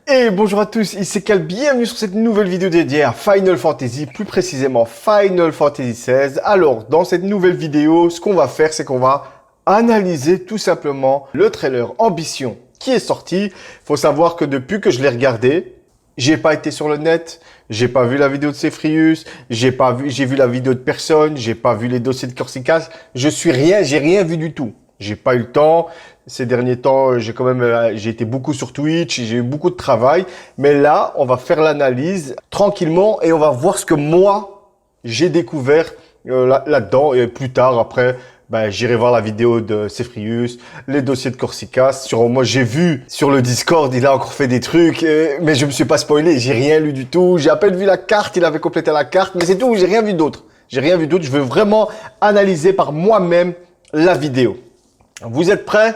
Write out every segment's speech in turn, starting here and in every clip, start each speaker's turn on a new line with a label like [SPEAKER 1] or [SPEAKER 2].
[SPEAKER 1] Et bonjour à tous, ici Cal, bienvenue sur cette nouvelle vidéo dédiée à Final Fantasy, plus précisément Final Fantasy XVI. Alors, dans cette nouvelle vidéo, ce qu'on va faire, c'est qu'on va analyser tout simplement le trailer Ambition qui est sorti. Faut savoir que depuis que je l'ai regardé, j'ai pas été sur le net, j'ai pas vu la vidéo de Cephrïus, j'ai vu la vidéo de personne, j'ai pas vu les dossiers de Corsica, j'ai rien vu du tout. J'ai pas eu le temps. Ces derniers temps, j'ai été beaucoup sur Twitch, j'ai eu beaucoup de travail. Mais là, on va faire l'analyse tranquillement et on va voir ce que moi, j'ai découvert là-dedans. Et plus tard, après, j'irai voir la vidéo de Cephrïus, les dossiers de Corsica. Moi, j'ai vu sur le Discord, il a encore fait des trucs, mais je me suis pas spoilé, j'ai rien lu du tout. J'ai à peine vu la carte, il avait complété la carte, mais c'est tout, j'ai rien vu d'autre. J'ai rien vu d'autre, je veux vraiment analyser par moi-même la vidéo. Vous êtes prêts?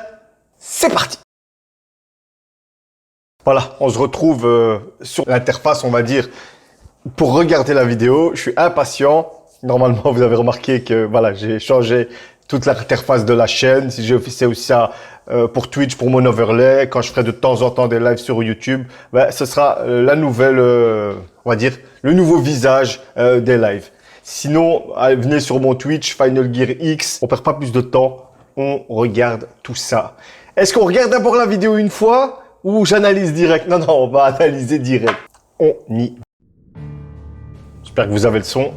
[SPEAKER 1] C'est parti! Voilà, on se retrouve sur l'interface, on va dire, pour regarder la vidéo. Je suis impatient. Normalement, vous avez remarqué que voilà, j'ai changé toute l'interface de la chaîne. Si j'ai fait aussi ça pour Twitch, pour mon overlay, quand je ferai de temps en temps des lives sur YouTube, ce sera la nouvelle, on va dire, le nouveau visage des lives. Sinon, venez sur mon Twitch, Final Gear X. On perd pas plus de temps. On regarde tout ça. Est-ce qu'on regarde d'abord la vidéo une fois ou j'analyse direct? Non, on va analyser direct. On y. J'espère que vous avez le son.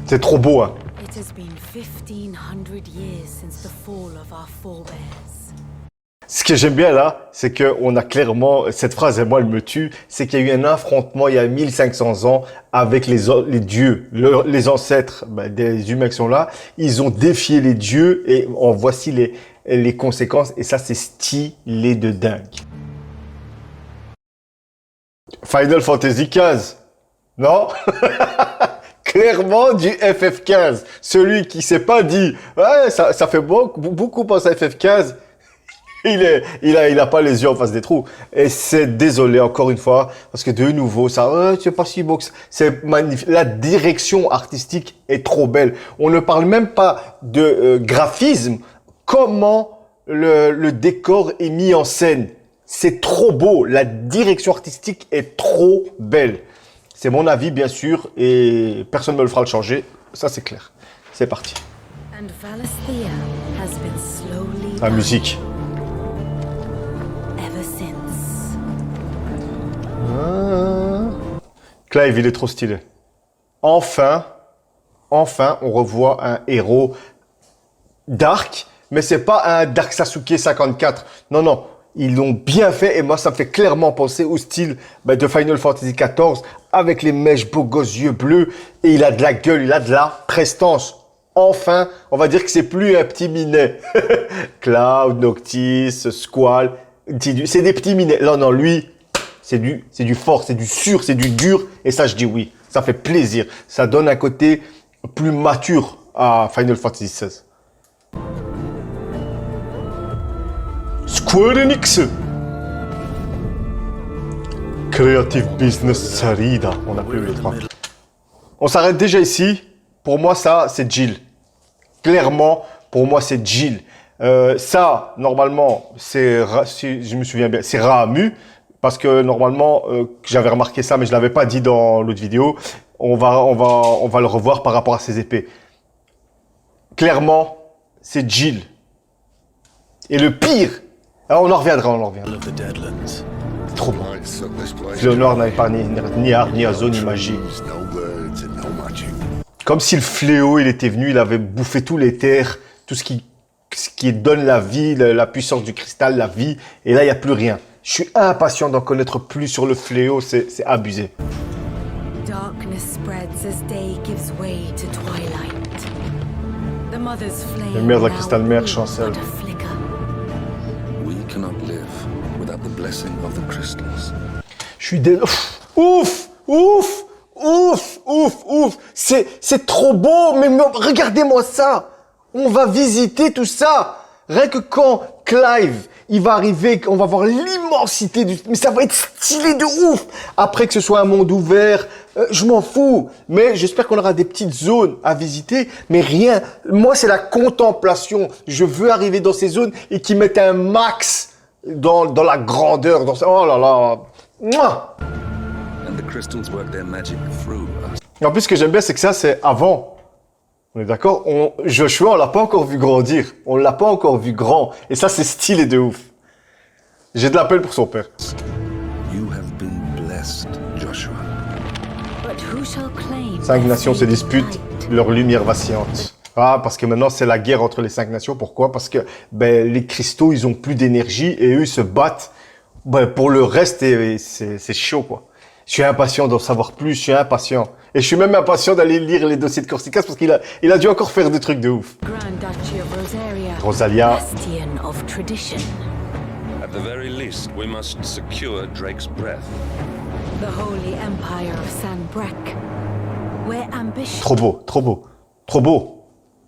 [SPEAKER 1] C'est trop beau, hein.
[SPEAKER 2] It has been 1500 years since the fall of our forebears.
[SPEAKER 1] Ce que j'aime bien là, c'est qu'on a clairement, cette phrase, et moi elle me tue, c'est qu'il y a eu un affrontement il y a 1500 ans avec les dieux, les ancêtres des humains qui sont là. Ils ont défié les dieux et voici les conséquences. Et ça, c'est stylé de dingue. Final Fantasy XV, non? Clairement du FF15. Celui qui s'est pas dit, ouais, ça fait beaucoup penser à FF15. Il a pas les yeux en face des trous. Et c'est désolé encore une fois, parce que de nouveau, c'est pas si beau que ça. C'est magnifique. La direction artistique est trop belle. On ne parle même pas de graphisme. Comment le décor est mis en scène. C'est trop beau. La direction artistique est trop belle. C'est mon avis, bien sûr, et personne ne me le fera le changer. Ça, c'est clair. C'est parti.
[SPEAKER 2] And Valisthea has been slowly
[SPEAKER 1] La musique.
[SPEAKER 2] ever since.
[SPEAKER 1] Clive, il est trop stylé. Enfin, on revoit un héros dark, mais c'est pas un Dark Sasuke 54. Non, ils l'ont bien fait et moi, ça me fait clairement penser au style de Final Fantasy XIV avec les mèches beaux gosses yeux bleus et il a de la gueule, il a de la prestance. Enfin, on va dire que c'est plus un petit minet. Cloud, Noctis, Squall, c'est des petits minets. Non, lui, c'est du fort, c'est du sûr, c'est du dur. Et ça, je dis oui. Ça fait plaisir. Ça donne un côté plus mature à Final Fantasy XVI. Square Enix. Creative Business Sarida. On a plus les trois. On s'arrête déjà ici. Pour moi, ça, c'est Jill. Clairement, pour moi, c'est Jill. Ça, normalement, si je me souviens bien, c'est Ramuh. Parce que normalement, j'avais remarqué ça, mais je l'avais pas dit dans l'autre vidéo. On va le revoir par rapport à ses épées. Clairement, c'est Jill. Et le pire, alors on en reviendra. Trop bon. Léonore n'avait pas ni art, ni azo, ni magie. Comme si le fléau, il était venu, il avait bouffé tous les terres, tout ce qui donne la vie, la puissance du cristal, la vie. Et là, il n'y a plus rien. Je suis impatient d'en connaître plus sur le fléau, c'est abusé.
[SPEAKER 2] Darkness spreads as day gives way to twilight. The mother's flame
[SPEAKER 1] Le maire de la
[SPEAKER 2] now
[SPEAKER 1] cristal mère
[SPEAKER 2] glows
[SPEAKER 1] chancelle.
[SPEAKER 2] but a flicker.
[SPEAKER 3] We cannot live without the blessing of the crystals.
[SPEAKER 1] Je suis Ouf. C'est trop beau, mais regardez-moi ça. On va visiter tout ça. Rien que quand Clive, il va arriver, on va voir l'immensité mais ça va être stylé de ouf. Après que ce soit un monde ouvert, je m'en fous. Mais j'espère qu'on aura des petites zones à visiter, mais rien. Moi, c'est la contemplation. Je veux arriver dans ces zones et qu'ils mettent un max dans la grandeur, dans ça. Oh là là. Mouah.
[SPEAKER 3] And the crystals work their magic through us.
[SPEAKER 1] Et en plus, ce que j'aime bien, c'est que ça, c'est avant. On est d'accord? Joshua, on l'a pas encore vu grandir. On l'a pas encore vu grand. Et ça, c'est stylé de ouf. J'ai de la peine pour son père.
[SPEAKER 3] You have been blessed, Joshua.
[SPEAKER 2] But who shall claim
[SPEAKER 1] 5
[SPEAKER 2] their
[SPEAKER 1] nations se
[SPEAKER 2] faded
[SPEAKER 1] disputent,
[SPEAKER 2] light?
[SPEAKER 1] leur lumière vacillante. Ah, parce que maintenant, c'est la guerre entre les 5 nations. Pourquoi? Parce que les cristaux, ils ont plus d'énergie et eux, ils se battent pour le reste et c'est chaud, quoi. Je suis impatient d'en savoir plus, je suis impatient. Et je suis même impatient d'aller lire les dossiers de Corsicas parce qu'il a dû encore faire des trucs de ouf.
[SPEAKER 2] Grand Duchy of Rosaria,
[SPEAKER 1] Rosalia.
[SPEAKER 2] bastion of tradition.
[SPEAKER 3] At the very least, we must secure Drake's breath.
[SPEAKER 2] The Holy Empire of Sanbreque, where ambition...
[SPEAKER 1] Trop beau, trop beau, trop beau.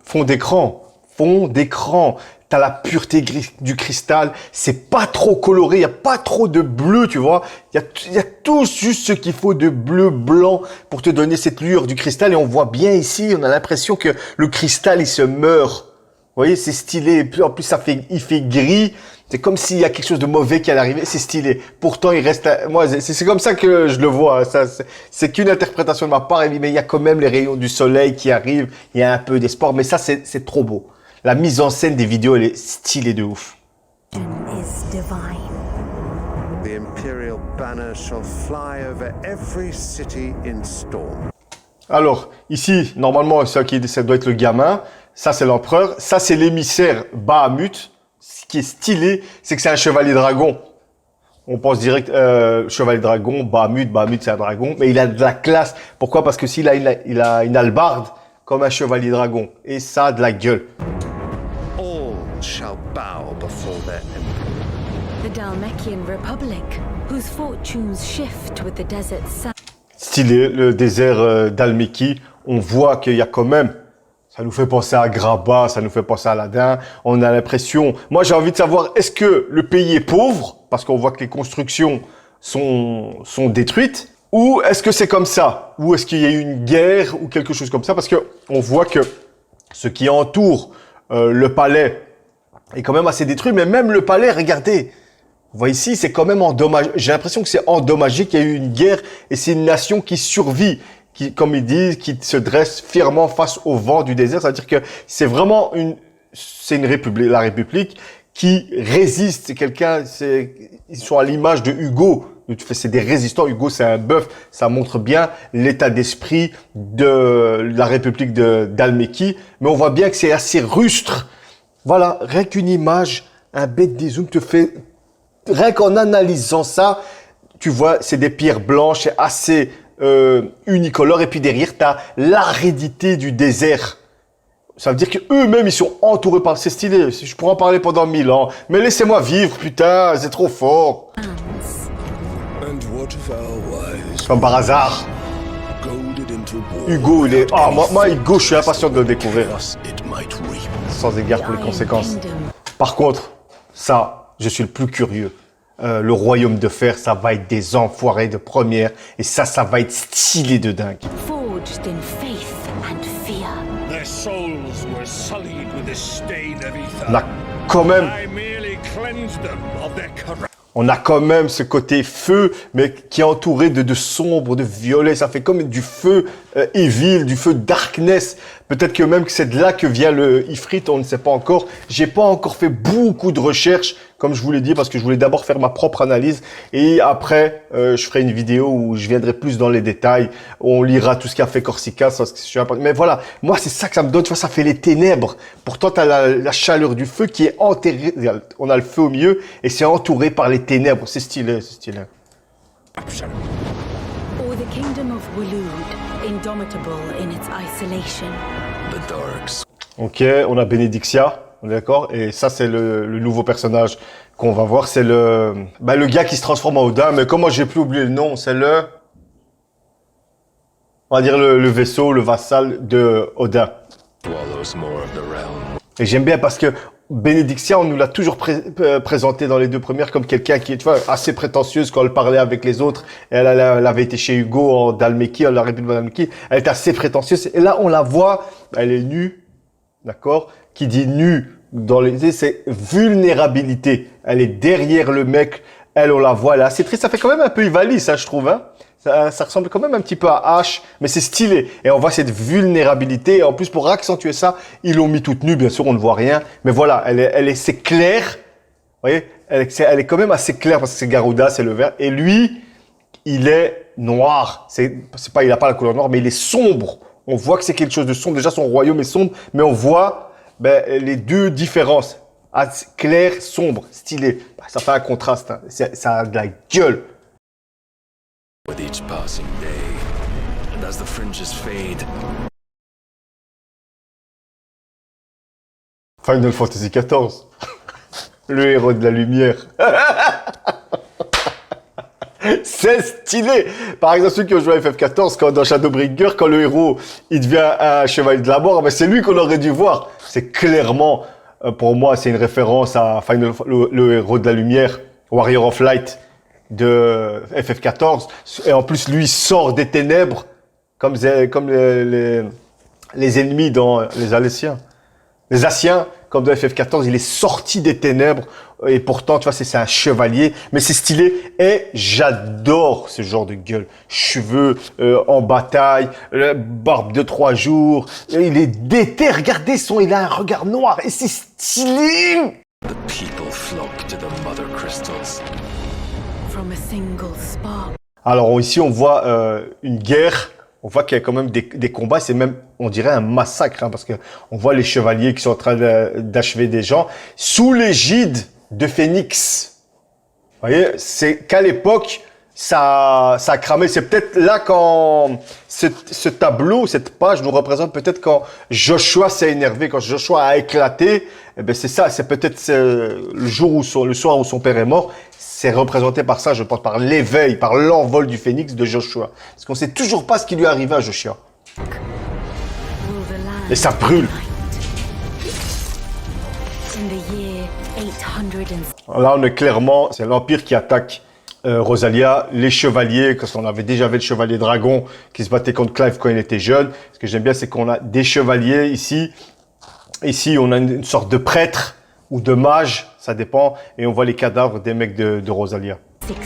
[SPEAKER 1] Fond d'écran, fond d'écran. T'as la pureté du cristal, c'est pas trop coloré, il y a pas trop de bleu, tu vois. Il y a tout juste ce qu'il faut de bleu, blanc pour te donner cette lueur du cristal. Et on voit bien ici, on a l'impression que le cristal, il se meurt. Vous voyez, c'est stylé. Et puis, en plus, il fait gris. C'est comme s'il y a quelque chose de mauvais qui allait arriver. C'est stylé. Pourtant, il reste... Moi, c'est comme ça que je le vois. Ça, c'est qu'une interprétation de ma part. Mais il y a quand même les rayons du soleil qui arrivent. Il y a un peu d'espoir. Mais ça, c'est trop beau. La mise en scène des vidéos, elle est stylée de ouf.
[SPEAKER 2] is divine.
[SPEAKER 4] The imperial banner shall fly over every city in storm.
[SPEAKER 1] Alors, ici, normalement, ça doit être le gamin. Ça, c'est l'empereur. Ça, c'est l'émissaire Bahamut. Ce qui est stylé, c'est que c'est un chevalier dragon. On pense direct, chevalier dragon, Bahamut, c'est un dragon. Mais il a de la classe. Pourquoi? Parce que s'il a une hallebarde comme un chevalier dragon. Et ça a de la gueule.
[SPEAKER 4] All shall bow before their emperor.
[SPEAKER 2] The Dalmekian Republic, whose fortunes shift with the desert sun.
[SPEAKER 1] Stylé, le désert d'Almeki. On voit qu'il y a quand même... Ça nous fait penser à Graba, ça nous fait penser à Aladdin. On a l'impression... Moi, j'ai envie de savoir, est-ce que le pays est pauvre? Parce qu'on voit que les constructions sont détruites. Ou est-ce que c'est comme ça? Ou est-ce qu'il y a eu une guerre ou quelque chose comme ça? Parce que on voit que ce qui entoure le palais est quand même assez détruit. Mais même le palais, regardez. Vous voyez ici, c'est quand même endommagé. J'ai l'impression que c'est endommagé, qu'il y a eu une guerre et c'est une nation qui survit. Qui, comme ils disent, qui se dresse fièrement face au vent du désert. C'est-à-dire que c'est vraiment une république, la République qui résiste. C'est quelqu'un, ils sont à l'image de Hugo. C'est des résistants. Hugo, c'est un bœuf. Ça montre bien l'état d'esprit de la République d'Almeki. Mais on voit bien que c'est assez rustre. Voilà, rien qu'une image, un bête dézoom te fait, rien qu'en analysant ça, tu vois, c'est des pierres blanches, c'est assez unicolore. Et puis derrière, tu as l'aridité du désert. Ça veut dire qu'eux-mêmes, ils sont entourés par... C'est stylé, je pourrais en parler pendant 1000 ans. Mais laissez-moi vivre, putain, c'est trop fort.
[SPEAKER 3] And what of our wives
[SPEAKER 1] Comme par hasard.
[SPEAKER 3] goaded into war?
[SPEAKER 1] Hugo, il est... Ah, moi, Hugo, je suis impatient de le découvrir.
[SPEAKER 3] It might reap.
[SPEAKER 1] Sans égard pour les
[SPEAKER 2] Iron
[SPEAKER 1] conséquences.
[SPEAKER 2] Kingdom.
[SPEAKER 1] Par contre, ça, je suis le plus curieux. Le royaume de fer, ça va être des enfoirés de première. Et ça va être stylé de dingue.
[SPEAKER 2] Forged in faith and fear.
[SPEAKER 5] Their souls were sullied with the stain of
[SPEAKER 1] On a
[SPEAKER 5] ether.
[SPEAKER 1] quand même...
[SPEAKER 5] I merely cleansed them of their corruption.
[SPEAKER 1] On a quand même ce côté feu, mais qui est entouré de sombre, de violet. Ça fait comme du feu evil, du feu darkness. Peut-être que même que c'est de là que vient le Ifrit, on ne sait pas encore. J'ai pas encore fait beaucoup de recherches, comme je vous l'ai dit, parce que je voulais d'abord faire ma propre analyse. Et après, je ferai une vidéo où je viendrai plus dans les détails. On lira tout ce qu'a fait Corsica. Mais voilà, moi, c'est ça que ça me donne. Tu vois, ça fait les ténèbres. Pourtant, tu as la chaleur du feu qui est enterrée. On a le feu au milieu et c'est entouré par les ténèbres. C'est stylé, c'est stylé.
[SPEAKER 2] Or the kingdom of Waloed, indomitable in its isolation.
[SPEAKER 3] The Darks.
[SPEAKER 1] Ok, on a Bénédictia, on est d'accord? Et ça, c'est le nouveau personnage qu'on va voir. C'est le gars qui se transforme en Odin. Mais comment j'ai plus oublié le nom? C'est on va dire le vaisseau, le vassal de Odin.
[SPEAKER 3] Swallows more of the realm.
[SPEAKER 1] Et j'aime bien parce que Bénédictia, on nous l'a toujours présenté dans les deux premières comme quelqu'un qui est, tu vois, assez prétentieuse quand elle parlait avec les autres. Et elle avait été chez Hugo en Dalmeki, en la République d'Almeki. Elle est assez prétentieuse. Et là, on la voit, elle est nue, d'accord? Qui dit nue c'est vulnérabilité. Elle est derrière le mec, elle, on la voit, elle est assez triste. Ça fait quand même un peu Ivalice, ça, je trouve, hein. Ça ressemble quand même un petit peu à Ash, mais c'est stylé. Et on voit cette vulnérabilité. Et en plus, pour accentuer ça, ils l'ont mis toute nue. Bien sûr, on ne voit rien. Mais voilà, c'est clair. Vous voyez, elle est quand même assez claire parce que c'est Garuda, c'est le vert. Et lui, il est noir. C'est pas, il a pas la couleur noire, mais il est sombre. On voit que c'est quelque chose de sombre. Déjà, son royaume est sombre, mais on voit les deux différences. Clair, sombre, stylé. Ça fait un contraste. Hein. Ça a de la gueule.
[SPEAKER 3] With each passing day, and as the fringes fade,
[SPEAKER 1] Final Fantasy XIV. Le héros de la lumière. C'est stylé. Par exemple, ceux qui ont joué à FF14, quand dans Shadowbringers, quand le héros il devient un chevalier de la mort, c'est lui qu'on aurait dû voir. C'est clairement, pour moi, c'est une référence à le héros de la lumière, Warrior of Light de FF14. Et en plus, lui sort des ténèbres comme les ennemis dans les Alessiens. Les Asiens, comme dans FF14, il est sorti des ténèbres et pourtant, tu vois, c'est un chevalier, mais c'est stylé et j'adore ce genre de gueule. Cheveux en bataille, barbe de 3 jours, il est déter, regardez il a un regard noir et c'est stylé.
[SPEAKER 3] the people flock to the mother crystals.
[SPEAKER 2] From a single spark.
[SPEAKER 1] Alors ici, on voit une guerre. On voit qu'il y a quand même des combats, c'est même, on dirait, un massacre, hein, parce que on voit les chevaliers qui sont en train d'achever des gens sous l'égide de Phénix. Vous voyez, c'est qu'à l'époque, ça a cramé. C'est peut-être là quand ce tableau, cette page nous représente peut-être quand Joshua s'est énervé, quand Joshua a éclaté. Eh ben c'est ça, c'est peut-être le soir où son père est mort. C'est représenté par ça, je pense, par l'éveil, par l'envol du phénix de Joshua. Parce qu'on sait toujours pas ce qui lui est arrivé à Joshua. Et ça brûle. Là, on est clairement, c'est l'Empire qui attaque Rosalia, les chevaliers, parce qu'on avait déjà vu le chevalier dragon qui se battait contre Clive quand il était jeune. Ce que j'aime bien, c'est qu'on a des chevaliers ici. Ici, on a une sorte de prêtre ou de mage, ça dépend, et on voit les cadavres des mecs de Rosalia.
[SPEAKER 2] 60.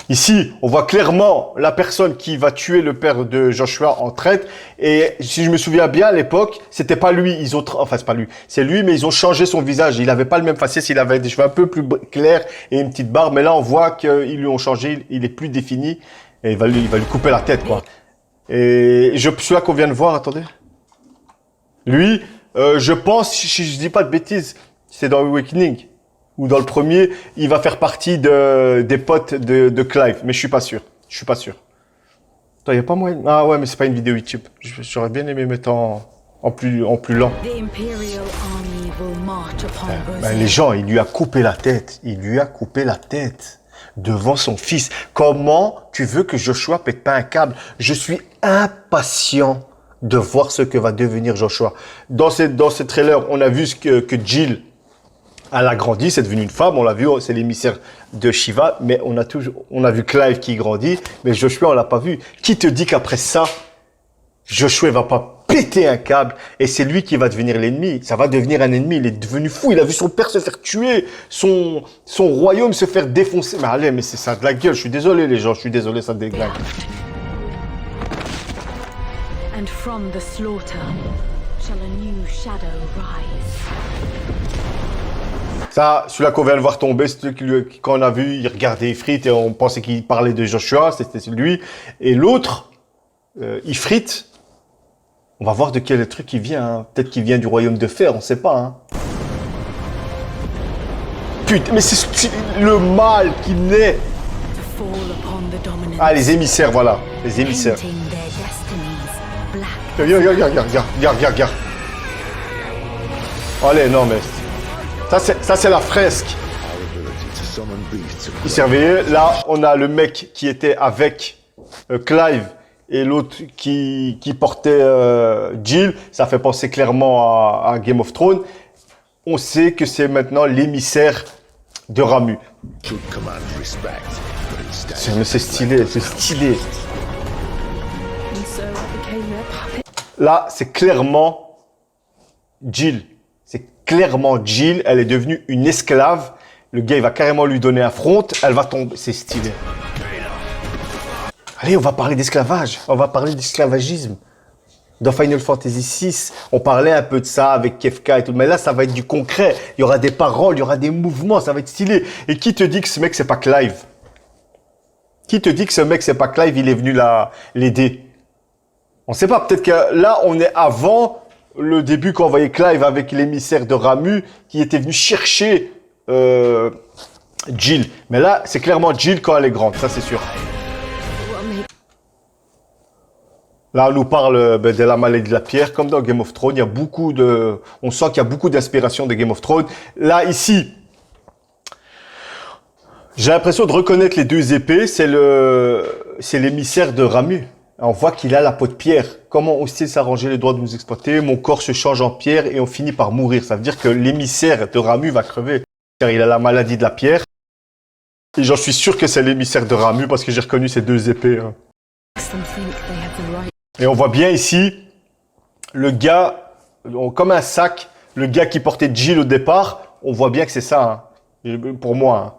[SPEAKER 1] Ici, on voit clairement la personne qui va tuer le père de Joshua en traite. Et si je me souviens bien, à l'époque, c'était pas lui. Enfin, c'est pas lui. C'est lui, mais ils ont changé son visage. Il avait pas le même faciès. Il avait des cheveux un peu plus clairs et une petite barbe. Mais là, on voit qu'ils lui ont changé. Il est plus défini. Et il va lui couper la tête, quoi. Et celui-là qu'on vient de voir, attendez. Lui, je pense, si je dis pas de bêtises, c'est dans Awakening. Ou dans le premier, il va faire partie des potes de Clive. Mais je suis pas sûr. Je suis pas sûr. Attends, y a pas moyen. Ah ouais, mais c'est pas une vidéo YouTube. J'aurais bien aimé mettre en plus lent.
[SPEAKER 2] The Imperial army will march upon Rosalia.
[SPEAKER 1] Les gens, il lui a coupé la tête. Il lui a coupé la tête devant son fils. Comment tu veux que Joshua pète pas un câble? Je suis impatient de voir ce que va devenir Joshua. Dans ce trailer, on a vu que Jill, elle a grandi, c'est devenu une femme, on l'a vu, c'est l'émissaire de Shiva, mais on a vu Clive qui grandit, mais Joshua, on l'a pas vu. Qui te dit qu'après ça, Joshua va pas péter un câble et c'est lui qui va devenir l'ennemi? Ça va devenir un ennemi, il est devenu fou, il a vu son père se faire tuer, son royaume se faire défoncer. Mais allez, mais c'est ça de la gueule, je suis désolé les gens, je suis désolé, ça déglingue.
[SPEAKER 2] And from the slaughter shall a new shadow rise.
[SPEAKER 1] Ça, celui-là qu'on vient de voir tomber, c'est celui quand on a vu, il regardait Ifrit et on pensait qu'il parlait de Joshua, c'était lui. Et l'autre, Ifrit, on va voir de quel truc il vient. Hein. Peut-être qu'il vient du royaume de fer, on sait pas. Hein. Putain, mais c'est le mal qui naît.
[SPEAKER 2] To fall upon the dominant.
[SPEAKER 1] Ah, les émissaires, voilà. Les émissaires.
[SPEAKER 2] Painting their destinies black.
[SPEAKER 1] Regarde. Allez, non, mais... Ça, c'est la fresque. Il servait. Là, on a le mec qui était avec Clive et l'autre qui portait Jill. Ça fait penser clairement à Game of Thrones. On sait que c'est maintenant l'émissaire de Ramu. Mais c'est stylé, c'est stylé. Là, c'est clairement Jill. C'est clairement Jill. Elle est devenue une esclave. Le gars, il va carrément lui donner un front. Elle va tomber. C'est stylé. Allez, on va parler d'esclavage. On va parler d'esclavagisme. Dans Final Fantasy VI, on parlait un peu de ça avec Kefka et tout. Mais là, ça va être du concret. Il y aura des paroles, il y aura des mouvements. Ça va être stylé. Et qui te dit que ce mec, c'est pas Clive? Qui te dit que ce mec, c'est pas Clive, il est venu l'aider? On sait pas, peut-être que là, on est avant le début quand on voyait Clive avec l'émissaire de Ramuh qui était venu chercher Jill. Mais là, c'est clairement Jill quand elle est grande, ça c'est sûr. Là, on nous parle de la maladie de la pierre, comme dans Game of Thrones. Il y a beaucoup de... On sent qu'il y a beaucoup d'inspiration de Game of Thrones. Là, ici... J'ai l'impression de reconnaître les deux épées, c'est l'émissaire de Ramuh. On voit qu'il a la peau de pierre. Comment ont-ils s'arrangé les droits de nous exploiter? Mon corps se change en pierre et on finit par mourir. Ça veut dire que l'émissaire de Ramuh va crever. Car il a la maladie de la pierre. Et j'en suis sûr que c'est l'émissaire de Ramuh parce que j'ai reconnu ces deux épées. Hein. Et on voit bien ici, le gars, comme un sac, le gars qui portait Jill au départ, on voit bien que c'est ça, hein. Pour moi. Hein.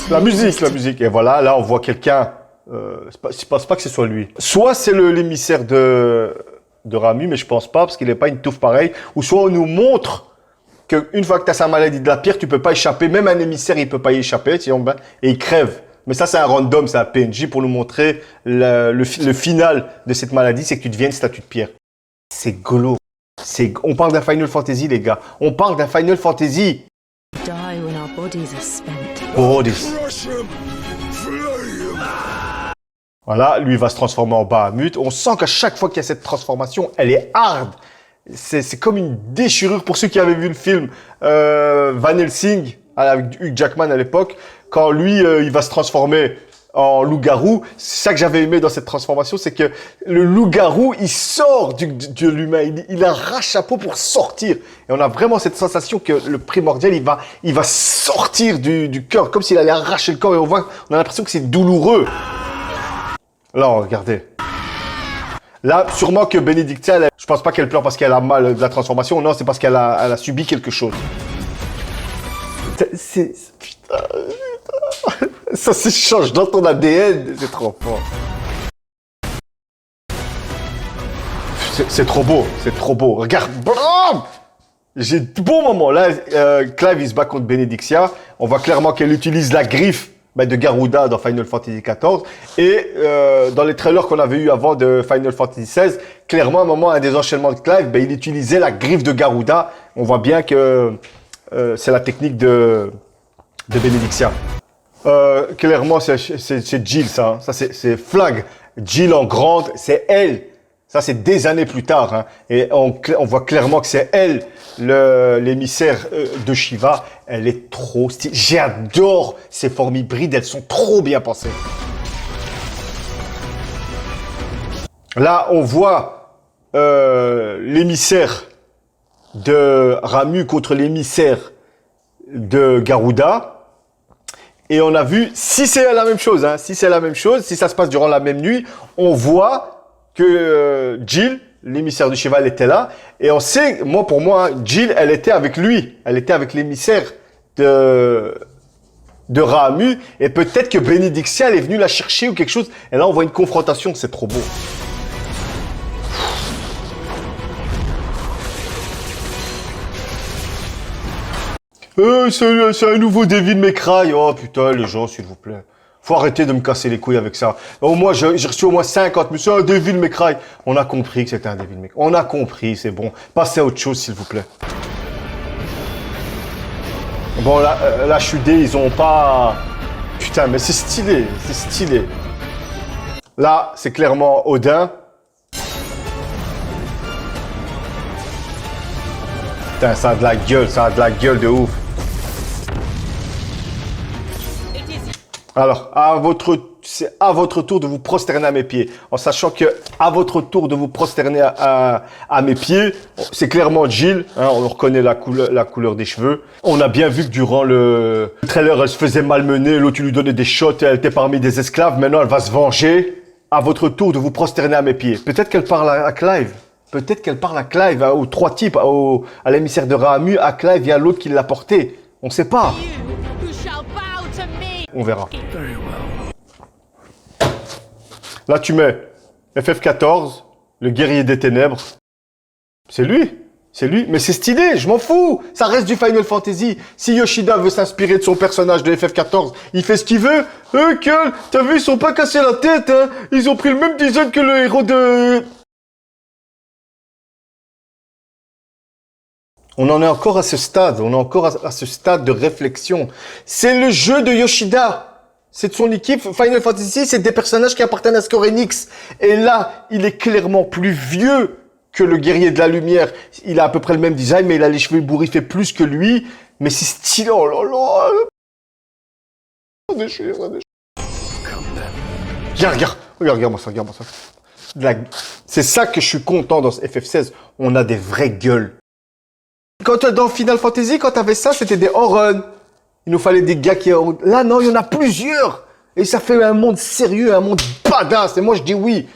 [SPEAKER 1] La musique. Et voilà, là, on voit quelqu'un. Je pense pas que ce soit lui. Soit c'est l'émissaire de Ramuh, mais je pense pas, parce qu'il n'est pas une touffe pareille. Ou soit on nous montre qu'une fois que tu as sa maladie de la pierre, tu peux pas échapper. Même un émissaire, il peut pas y échapper. Et il crève. Mais ça, c'est un random, c'est un PNJ pour nous montrer le final de cette maladie, c'est que tu deviens une statue de pierre. C'est glauque. On parle d'un Final Fantasy, les gars. On parle d'un Final Fantasy. Bodies. Voilà, lui il va se transformer en Bahamut. On sent qu'à chaque fois qu'il y a cette transformation, elle est hard. C'est comme une déchirure pour ceux qui avaient vu le film Van Helsing avec Hugh Jackman à l'époque. Quand lui, il va se transformer en loup-garou, c'est ça que j'avais aimé dans cette transformation, c'est que le loup-garou, il sort de l'humain, il arrache sa peau pour sortir. Et on a vraiment cette sensation que le primordial, il va sortir du cœur, comme s'il allait arracher le corps. Et on a l'impression que c'est douloureux. Là, regardez. Là, sûrement que Bénédictia, je pense pas qu'elle pleure parce qu'elle a mal de la transformation. Non, c'est parce qu'elle a subi quelque chose. Putain. Ça s'échange dans ton ADN. C'est trop fort. C'est trop beau. C'est trop beau. Regarde. Blam. J'ai de bons moments. Là, Clive, il se bat contre Bénédictia. On voit clairement qu'elle utilise la griffe de Garuda dans Final Fantasy XIV. Et dans les trailers qu'on avait eu avant de Final Fantasy XVI, clairement, à un moment, un des enchaînements de Clive, il utilisait la griffe de Garuda. On voit bien que c'est la technique de Bénédictia. Clairement, c'est Jill, ça. Hein. Ça, c'est Flag. Jill en grande, c'est elle. Ça, c'est des années plus tard. Hein. Et on voit clairement que c'est elle, l'émissaire de Shiva. Elle est trop stylée. J'adore ces formes hybrides. Elles sont trop bien pensées. Là, on voit l'émissaire de Ramuh contre l'émissaire de Garuda. Et on a vu, si c'est la même chose, si ça se passe durant la même nuit, on voit que Jill, l'émissaire de Shiva, elle était là. Et on sait, pour moi, Jill, elle était avec lui. Elle était avec l'émissaire de Ramuh. Et peut-être que Bénédictia, elle est venue la chercher ou quelque chose. Et là, on voit une confrontation, c'est trop beau. C'est un nouveau Devil May Cry. Oh putain, les gens, s'il vous plaît. Faut arrêter de me casser les couilles avec ça. Au moins, j'ai reçu au moins 50, mais c'est un Devil May Cry. On a compris que c'était un Devil May Cry. On a compris, c'est bon. Passez à autre chose, s'il vous plaît. Bon, là, je suis dé, ils ont pas... Putain, mais c'est stylé, c'est stylé. Là, c'est clairement Odin. Putain, ça a de la gueule de ouf. Alors, c'est à votre tour de vous prosterner à mes pieds. En sachant que à votre tour de vous prosterner à mes pieds, c'est clairement Jill. On reconnaît la couleur des cheveux. On a bien vu que durant le trailer, elle se faisait malmener. L'autre, tu lui donnais des shots et elle était parmi des esclaves. Maintenant, elle va se venger. À votre tour de vous prosterner à mes pieds. Peut-être qu'elle parle à Clive. Peut-être qu'elle parle à Clive, aux trois types, à l'émissaire de Ramu, à Clive et à l'autre qui l'a porté. On ne sait pas. On verra.
[SPEAKER 3] Very well.
[SPEAKER 1] Là, tu mets FF14, le guerrier des ténèbres. C'est lui. C'est lui. Mais c'est stylé, je m'en fous. Ça reste du Final Fantasy. Si Yoshida veut s'inspirer de son personnage de FF14, il fait ce qu'il veut. Kel, t'as vu, ils sont pas cassés la tête, hein. Ils ont pris le même design que le héros de... On en est encore à ce stade. On est encore à ce stade de réflexion. C'est le jeu de Yoshida. C'est de son équipe. Final Fantasy, c'est des personnages qui appartiennent à Square Enix. Et là, il est clairement plus vieux que le guerrier de la lumière. Il a à peu près le même design, mais il a les cheveux bourriffés plus que lui. Mais c'est stylé. Oh là là. Regarde-moi ça. C'est ça que je suis content dans ce FF16. On a des vraies gueules. Quand dans Final Fantasy, quand t'avais ça, c'était des on-run. Il nous fallait des gars qui... Là, non, il y en a plusieurs. Et ça fait un monde sérieux, un monde badass. Et moi, je dis oui.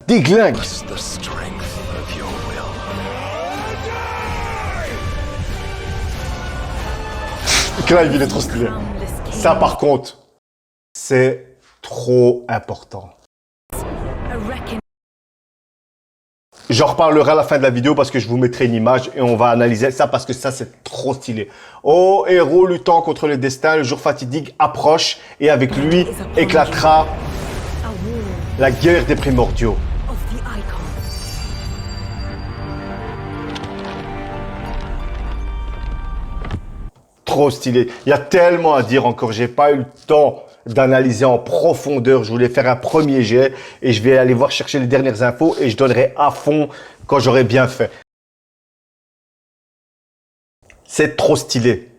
[SPEAKER 1] Déglingue.
[SPEAKER 3] What's the strength of your will?
[SPEAKER 1] Clive, il est trop stylé. Ça, par contre, c'est trop important. J'en reparlerai à la fin de la vidéo parce que je vous mettrai une image et on va analyser ça parce que ça, c'est trop stylé. Oh, héros luttant contre le destin, le jour fatidique approche et avec lui éclatera la guerre des primordiaux. Trop stylé. Il y a tellement à dire encore. J'ai pas eu le temps d'analyser en profondeur. Je voulais faire un premier jet et je vais aller voir chercher les dernières infos et je donnerai à fond quand j'aurai bien fait. C'est trop stylé.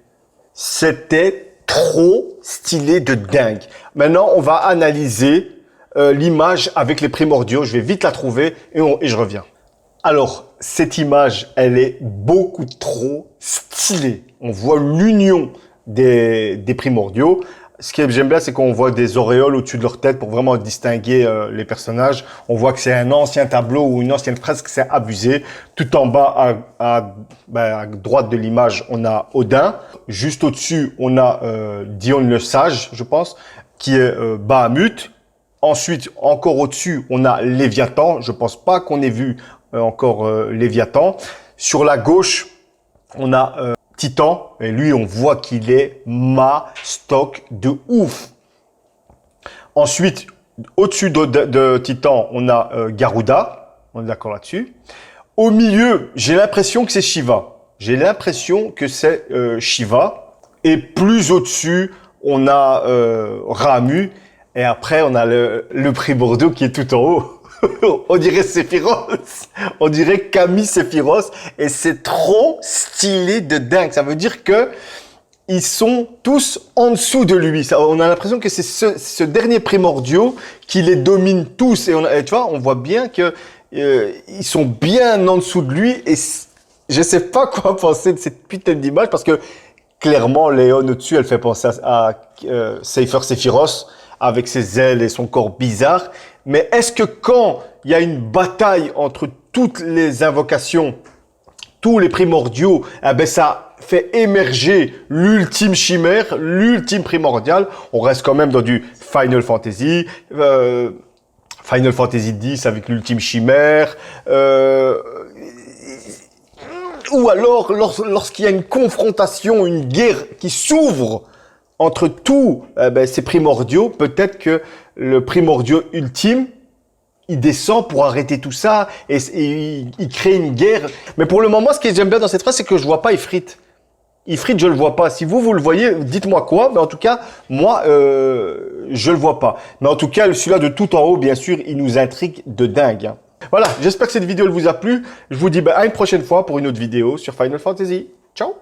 [SPEAKER 1] C'était trop stylé de dingue. Maintenant, on va analyser l'image avec les primordiaux. Je vais vite la trouver et je reviens. Alors, cette image, elle est beaucoup trop stylée. On voit l'union des primordiaux. Ce que j'aime bien, c'est qu'on voit des auréoles au-dessus de leur tête pour vraiment distinguer les personnages. On voit que c'est un ancien tableau ou une ancienne fresque, c'est abusé. Tout en bas, à droite de l'image, on a Odin. Juste au-dessus, on a Dion le Sage, je pense, qui est Bahamut. Ensuite, encore au-dessus, on a Léviathan. Je pense pas qu'on ait vu encore Léviathan. Sur la gauche, on a Titan. Et lui, on voit qu'il est mastoc de ouf. Ensuite, au-dessus de Titan, on a Garuda. On est d'accord là-dessus. Au milieu, j'ai l'impression que c'est Shiva. J'ai l'impression que c'est Shiva. Et plus au-dessus, on a Ramu. Et après, on a le primordiaux qui est tout en haut. On dirait Sephiroth. On dirait Camille Sephiroth. Et c'est trop stylé de dingue. Ça veut dire que ils sont tous en dessous de lui. On a l'impression que c'est ce dernier primordiaux qui les domine tous. Et tu vois, on voit bien que ils sont bien en dessous de lui. Et je sais pas quoi penser de cette putain d'image parce que clairement, Léon au-dessus, elle fait penser à Sephiroth avec ses ailes et son corps bizarre. Mais est-ce que quand il y a une bataille entre toutes les invocations, tous les primordiaux, eh ben ça fait émerger l'ultime chimère, l'ultime primordial. On reste quand même dans du Final Fantasy, Final Fantasy X avec l'ultime chimère, ou alors lorsqu'il y a une confrontation, une guerre qui s'ouvre entre tous ces primordiaux, peut-être que le primordial ultime, il descend pour arrêter tout ça et il crée une guerre. Mais pour le moment, ce que j'aime bien dans cette phrase, c'est que je vois pas Ifrit. Ifrit, je le vois pas. Si vous le voyez, dites-moi quoi. Mais en tout cas, moi, je le vois pas. Mais en tout cas, celui-là de tout en haut, bien sûr, il nous intrigue de dingue. Hein. Voilà, j'espère que cette vidéo elle vous a plu. Je vous dis à une prochaine fois pour une autre vidéo sur Final Fantasy. Ciao!